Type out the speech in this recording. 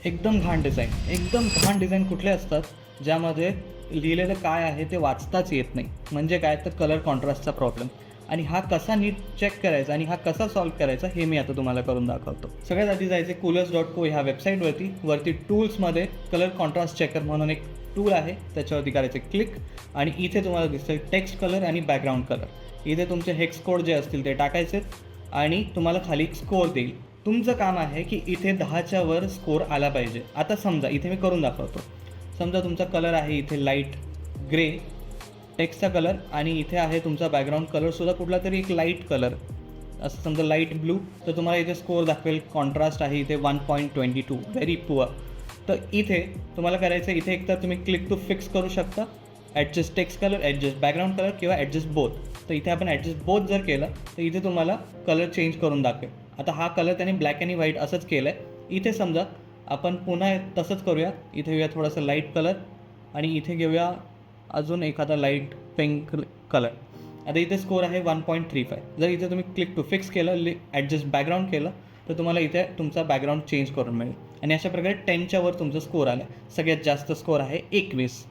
एकदम घाण डिझाईन कुठले असतात ज्यामध्ये लिहिलेलं काय आहे ते वाचताच येत नाही. म्हणजे काय तर कलर कॉन्ट्रास्टचा प्रॉब्लेम. आणि हा कसा नीट चेक करायचा आणि हा कसा सॉल्व्ह करायचा हे मी आता तुम्हाला करून दाखवतो. सगळ्यात आधी जायचे coolers.co ह्या वेबसाईटवरती टूल्समध्ये कलर कॉन्ट्रास्ट चेकर म्हणून एक टूल आहे, त्याच्यावरती करायचे क्लिक. आणि इथे तुम्हाला दिसतं टेक्स्ट कलर आणि बॅकग्राऊंड कलर. इथे तुमचे हेक्स कोड जे असतील ते टाकायचे आणि तुम्हाला खाली स्कोअर देईल. तुमचं काम आहे की इथे 10च्या वर स्कोअर आला पाहिजे. आता समजा इथे मी करून दाखवतो. समजा तुमचा कलर आहे इथे लाईट ग्रे टेक्स्टचा कलर आणि इथे आहे तुमचा बॅकग्राऊंड कलरसुद्धा कुठला तरी एक लाईट कलर, असं समजा लाईट ब्लू. तर तुम्हाला इथे स्कोअर दाखवेल कॉन्ट्रास्ट आहे इथे 1.22 व्हेरी पुअर. तर इथे तुम्हाला करायचं इथे एकतर तुम्ही क्लिक टू फिक्स करू शकता, adjust text colour, adjust background colour किंवा ॲडजस्ट बोथ. तर इथे आपण ॲडजस्ट बोथ जर केलं तर इथे तुम्हाला कलर चेंज करून दाखवेल. आता हा कलर त्याने ब्लॅक आणि व्हाईट असंच केलं आहे. इथे समजा आपण पुन्हा तसंच करूया. इथे घेऊया थोडासा लाईट कलर आणि इथे घेऊया अजून एखादा लाईट पिंक कलर. आता इथे स्कोअर आहे 1.35. जर इथे तुम्ही क्लिक टू फिक्स केलं, ॲडजस्ट बॅकग्राऊंड केलं तर तुम्हाला इथे तुमचा बॅकग्राऊंड चेंज करून मिळेल. आणि अशा प्रकारे 10च्या वर तुमचा स्कोअर आला. सगळ्यात जास्त स्कोअर आहे 21.